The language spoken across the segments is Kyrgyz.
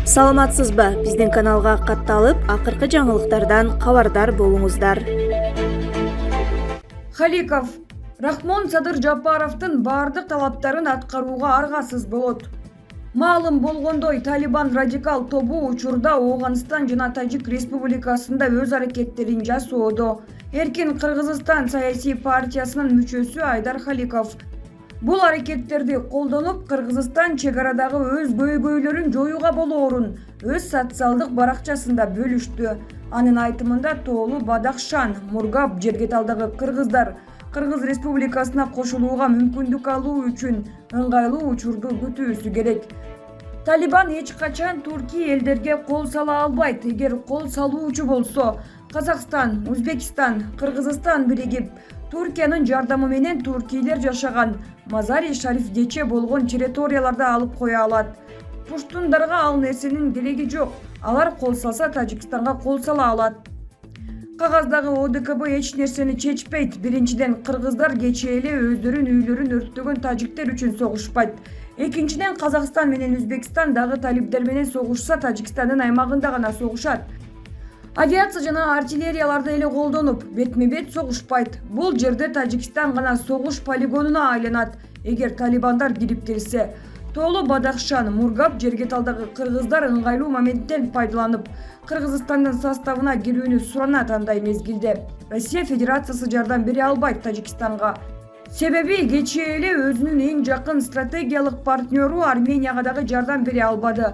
Саламатсызбы? Биздин каналга катталып, акыркы жаңылыктардан кабардар болуңуздар. Халиков Рахмон Садыр Жапаровдун бардык талаптарын аткарууга аргасыз болот. Маалым болгондой, Талибан радикал тобу учурда Ооганстан жана Тажик Республикасында өз аракеттерин жасоодо. Эркин Кыргызстан саясий партиясынын мүчөсү Айдар Халиков бул аракеттерди колдонуп, Кыргызстан чек арадагы өз көйгөйлөрүн жоюуга болоорун өз социалдык баракчасында бөлүштү. Анын айтымында Тоолу Бадахшан Мургаб Жергеталдагы кыргыздар Кыргыз Республикасына кошулууга мүмкүндүк алуу үчүн ыңгайлуу учурду күтүүсү керек. Талибан эч качан Туркия элдерге кол сала албайт. Эгер кол салуучу болсо, Казакстан, Өзбекстан, Кыргызстан биригип, Туркиянын жардамы менен туркийлер жашаган Мазари Шарифгече болгон территорияларды алып кое алат. Пуштундарга ал нерсенин кереги жок. Алар кол салса, Тажикстанга кол сала алат. Кагаздагы ОДКБ эч нерсени чечпейт. Биринчиден, кыргыздар кечээ эле өздөрүнүн үйлөрүн өрттөгөн тажиктер үчүн согушпайт. Экинчиден, Казакстан менен Өзбекстан дагы талибдер менен согушса, Тажикстандын аймагында гана согушат. Авиация жана артиллерияларды эле колдонуп, бетме-бет согушпайт. Бул жерде Тажикстан гана согуш полигонуна айланат, эгер талибандар кирип келсе. Тоолу Бадахшан Мургаб Жергеталдагы кыргыздар ыңгайлуу моменттен пайдаланып, Кыргызстандын составына кирүүнү суранат. Андай мезгилде Россия Федерациясы жардам бере албайт Тажикстанга. Себеби кечээ эле өзүнүн эң жакын стратегиялык партнеру Арменияга дагы жардам бере албады.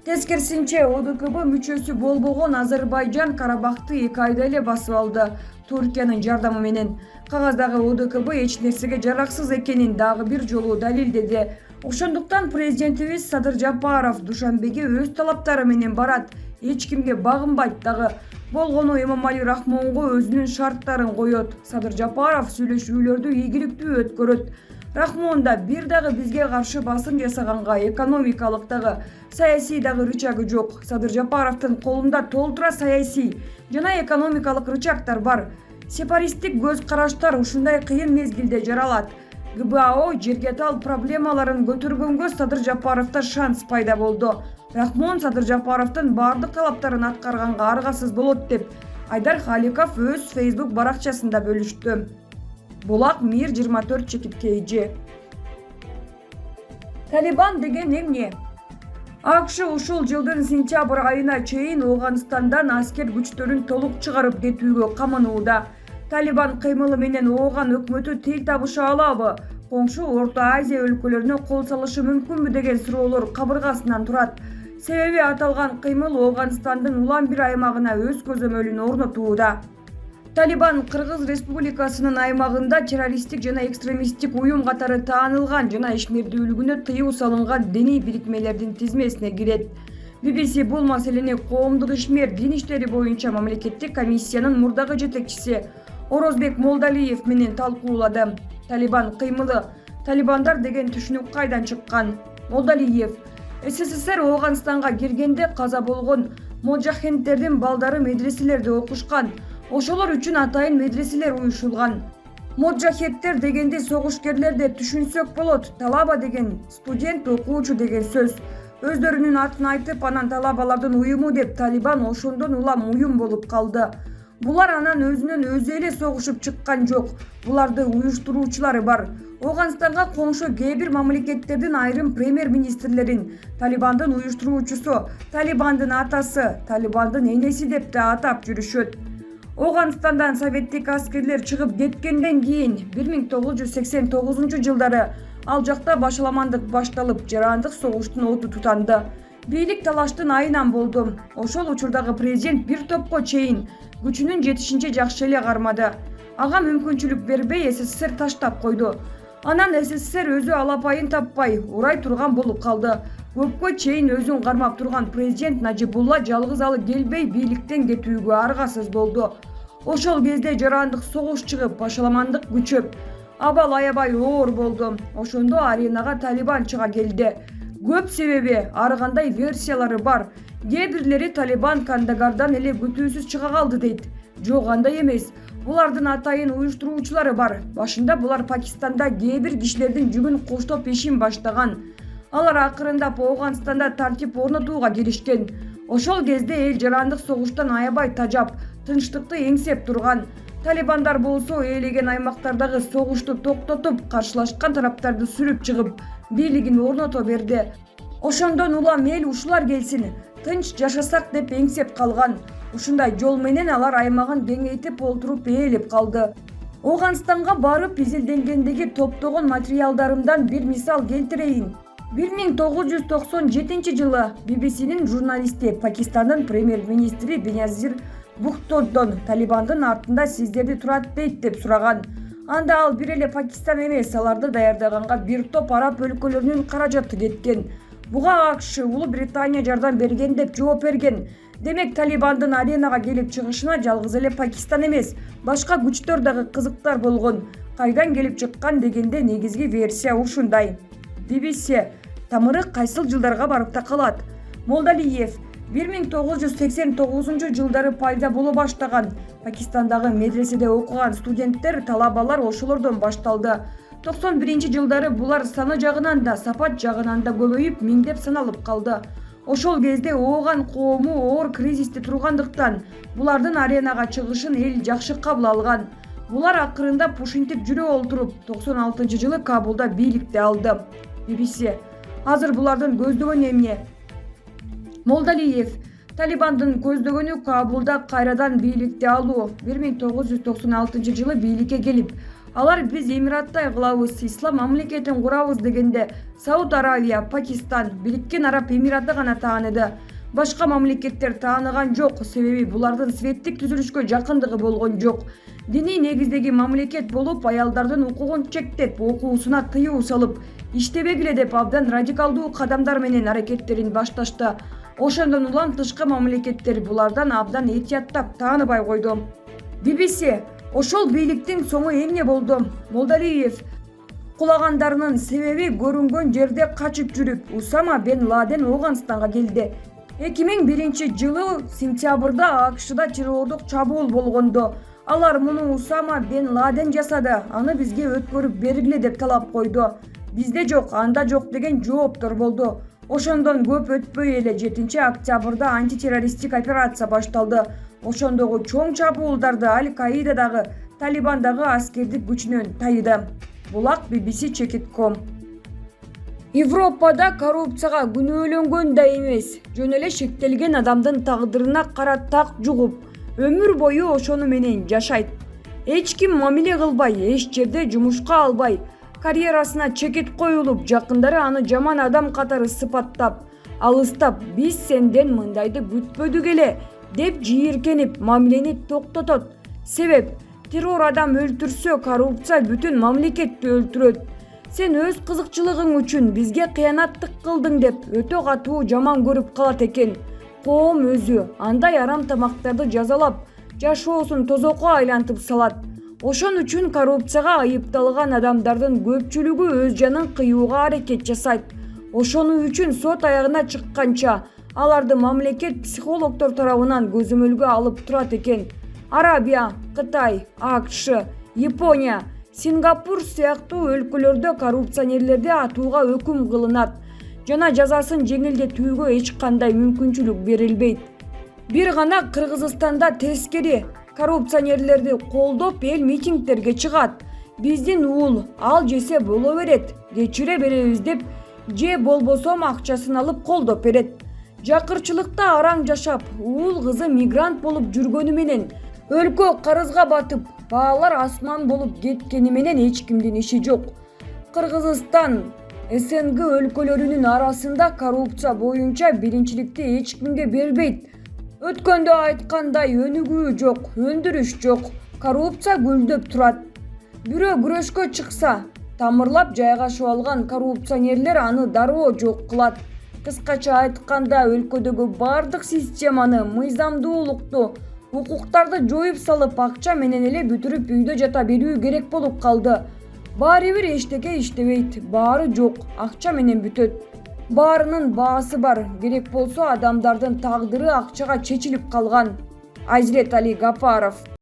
Тескерисинче, ОДКБ мүчөсү болбогон Азербайжан Карабахты 2 айда эле басып алды. Туркиянын жардамы менен кагаздагы ОДКБ эч нерсеге жараксыз экенин дагы бир жолу далилдеди. Ошондуктан президентибиз Садыр Жапаров Душанбеге өз талаптары менен барат, эч кимге багынбайт дагы. Болгону Эмомали Рахмонго өзүнүн шарттарын коет. Садыр Жапаров сүйлөшүүлөрдү ийгиликтүү өткөрөт. Рахмон да бир дагы бизге каршы басым жасаганга экономикалык дагы, саясий дагы рычагы жок. Садыр Жапаровдун колунда толтура саясий жана экономикалык рычагдар бар. Сепаристик көз караштар ушундай кыйын мезгилде жаралат. ГБАО Жергетал проблемаларын көтөргөнгө Садыр Жапаровдо шанс пайда болду. Рахмон Садыр Жапаровдун бардык талаптарын аткарганга аргасыз болот деп Айдар Халиков өз Facebook баракчасында бөлүштү. Булак Мир 24 чекиткейжи. Талибан деген эмне? АКШ ушул жылдын сентябрь айына чейин Ооганстандан аскер күчтөрүн толук чыгарып кетүүгө каманууда. Талибан кыймылы менен Ооган өкмөтү тил табыша алабы? Коңшу Орто Азия өлкөлөрүнө кол салышы мүмкүнбү деген суроолор кабыргасынан турат. Себеби аталган кыймыл Ооганстандын улам бир аймагына өз көзөмөлүн орнотууда. Талибан Кыргыз Республикасынын аймагында террористтик жана экстремисттик уюм катары таанылган жана ишмердүүлүгүнө тыюу салынган диний бирикмелердин тизмесине кирет. BBC бул маселени коомдук ишмер дин иштери боюнча мамлекеттик комиссиянын мурдагы жетекчиси Орозбек Молдалиев менен талкуулады. Талибан кыймылы, талибандар деген түшүнүк кайдан чыккан? Молдалиев: СССР Ооганстанга киргенде каза болгон моджахендтердин балдары медреселерде окушкан. Ошолор үчүн атайын медреселер уюшулган. Моджахеттер дегенде согушкерлер деп түшүнсөк болот. Талаба деген студент, окуучу деген сөз. Өздөрүнүн атын айтып, анан талабалардын уюму деп Талибан ошондон улам уюм болуп калды. Булар анан өзүнөн өзү эле согушуп чыккан жок. Буларды уюштуруучулары бар. Ооганстанга коңшу кээ бир мамлекеттердин айрым премьер-министрлерин Талибандын уюштуруучусу, Талибандын атасы, Талибандын энеси деп да атап жүрүшөт. Ооганстандан советтик аскерлер чыгып кеткенден кийин 1989 ал жакта башаламандык башталып, жарандык согуштун оту тутанды. Бийлик талаштын айынан болду. Ошол учурдагы президент бир топко чейин күчүнүн жетишинче жакшы эле кармады. Ага мүмкүнчүлүк бербей СССР таштап койду. Анан СССР өзү алапайын таппай, урай турган болуп калды. Көпкө чейин өзүн кармап турган президент Нажибулла жалгыз алы келбей бийликтен кетүүгө аргасыз болду. Ошол кезде жарандык согуш чыгып, башаламандык күчөп, абал аябай оор болду. Ошондо аренага Талибан чыга келди. Көп себеби ар кандай версиялары бар. Кээ бирлери Талибан Кандагардан эле күтүүсүз чыга калды дейт. Жок, андай эмес. Булардын атайын уюштуруучулары бар. Башында булар Пакистанда кээ бир кишилердин жүгүн коштоп ишин баштаган. Алар акырындап Ооганстанда тартип орнотууга киришкен. Ошол кезде эл жарандык согуштан аябай тажап, тынчтыкты эңсеп турган. Талибандар болсо ээлеген аймактардагы согушту токтотуп, каршылашкан тараптарды сүрүп чыгып, бийлигин орното берди. Ошондон улам эл ушулар келсин, тынч жашасак деп эңсеп калган. Ушундай жол менен алар аймагын кеңейтип олтуруп ээлеп калды. Ооганстанга барып изилденгендеги топтогон материалдарымдан бир мисал келтирейин. 1997 жылы BBC'нин журналисти Пакистандын премьер-министри Беназир Бхуттодон Талибандын артында сиздерди турат дейт деп сураган. Анда ал бир эле Пакистан эмес, аларды даярдаганга бир топ араб өлкөлөрүнүн каражаты кеткен. Буга АКШ, Улуу Британия жардам берген деп жооп берген. Демек Талибандын аренага келип чыгышына жалгыз эле Пакистан эмес, башка күчтөр дагы кызыктар болгон. Кайдан келип чыккан дегенде негизги версия ушундай. BBC тамыры кайсыл жылдарга барып такалат. Молдалиев 1989 жылдары пайда боло баштаган. Пакистандагы медреседе окуган студенттер, талабалар ошолордон башталды. 91 жылдары булар саны жагынан да, сапат жагынан да көбөйүп, миңдеп саналып калды. Ошол кезде Ооган коому оор кризисте тургандыктан булардын аренага чыгышын эл жакшы кабыл алган. Булар акырында ушинтип жүрө олтуруп, 96 жылы Кабулда бийликти алды. BBC азыр булардын көздөгөнү эмне? Молдалиев Талибандын көздөгөнү Кабулда кайрадан бийликти алуу. 1996 жылы бийликке келип, алар биз Эмираттай кылабыз, ислам мамлекетин курабыз дегенде Сауд Аравия, Пакистан, Бириккен Араб Эмираты гана тааныды. Башка мамлекеттер тааныган жок, себеби булардын светтик түзүлүшкө жакындыгы болгон жок. Диний негиздеги мамлекет болуп, аялдардын укугун чектеп, окуусуна тыюу салып, иштебегиле деп абдан радикалдуу кадамдар менен аракеттерин башташты. Ошондон улам тышкы мамлекеттер булардан абдан этияттап, тааныбай койду. BBC ошол бийликтин соңу эмне болду? Молдалиев кулагандарынын себеби көрүнгөн жерде качып жүрүп, Усама бен Ладен Ооганстанга келди. 2001 жылы сентябрда АКШда террордук чабуул болгондо, алар муну Усама бен Ладен жасады, аны бизге өткөрүп бергиле деп талап койду. Бизде жок, анда жок деген жооптор болду. Ошондон көп өтпөй эле 7 октябрда антитеррористтик операция башталды. Ошондогу чоң чабуулдарды Аль-Каидадагы, Талибандагы аскердик күчүнөн тайыды. Булак BBC-Check.com. Европада коррупцияга күнөөлөнгөн да эмес, жөн эле шектелген адамдын тагдырына кара так жугуп, өмүр бою ошону менен жашайт. Эч ким мамиле кылбай, эч жерде жумушка албай, карьерасына чекит коюлуп, жакындары аны жаман адам катары сыпаттап, алыстап, биз сенден мындайды күтпөдүк эле деп жийиркенип, мамилени токтотот. Себеп, террор адам өлтүрсө, коррупция бүтүн мамлекетти өлтүрөт. Сен өз кызыкчылыгың үчүн бизге кыянаттык кылдың деп өтө катуу жаман көрүп калат экен. Коом өзү андай арам тамактарды жазалап, жашоосун тозокко айлантып салат. Ошон үчүн коррупцияга айыпталган адамдардын көпчүлүгү өз жанын кыюуга аракет жасайт. Ошону үчүн сот аягына чыкканча аларды мамлекет психологдор тарабынан көзөмөлгө алып турат экен. Арабия, Кытай, АКШ, Япония, Сингапур сыяктуу өлкөлөрдө коррупционерлерди атууга өкүм кылынат жана жазасын жеңилдетүүгө эч кандай мүмкүнчүлүк берилбейт. Бир гана Кыргызстанда тескери, коррупционерлерди колдоп эл митингдерге чыгат. Биздин уул ал жесе боло берет, кечире беребиз деп, же болбосом акчасын алып колдоп берет. Жакырчылыкта араң жашап, уул кызы мигрант болуп жүргөнү менен, өлкө карызга батып, баалар асман болуп кеткени менен эч кимдин иши жок. Кыргызстан СНГ өлкөлөрүнүн арасында коррупция боюнча биринчиликти эч кимге бербейт. Өткөндө айткандай өнүгүү жок, өндүрүш жок, коррупция гүлдөп турат. Бирөө күрөшкө чыкса, тамырлап жайгашып алган коррупционерлер аны дароо жок кылат. Кыскача айтканда, өлкөдөгү бардык системаны, мыйзамдуулукту, укуктарды жоюп салып, акча менен эле бүтүрүп үйдө жата берүү керек болуп калды. Баары бир эчтеке иштебейт, баары жок, акча менен бүтөт. Баарынын баасы бар, керек болсо адамдардын тагдыры акчага чечилип калган. Айзирет Али Гапаров.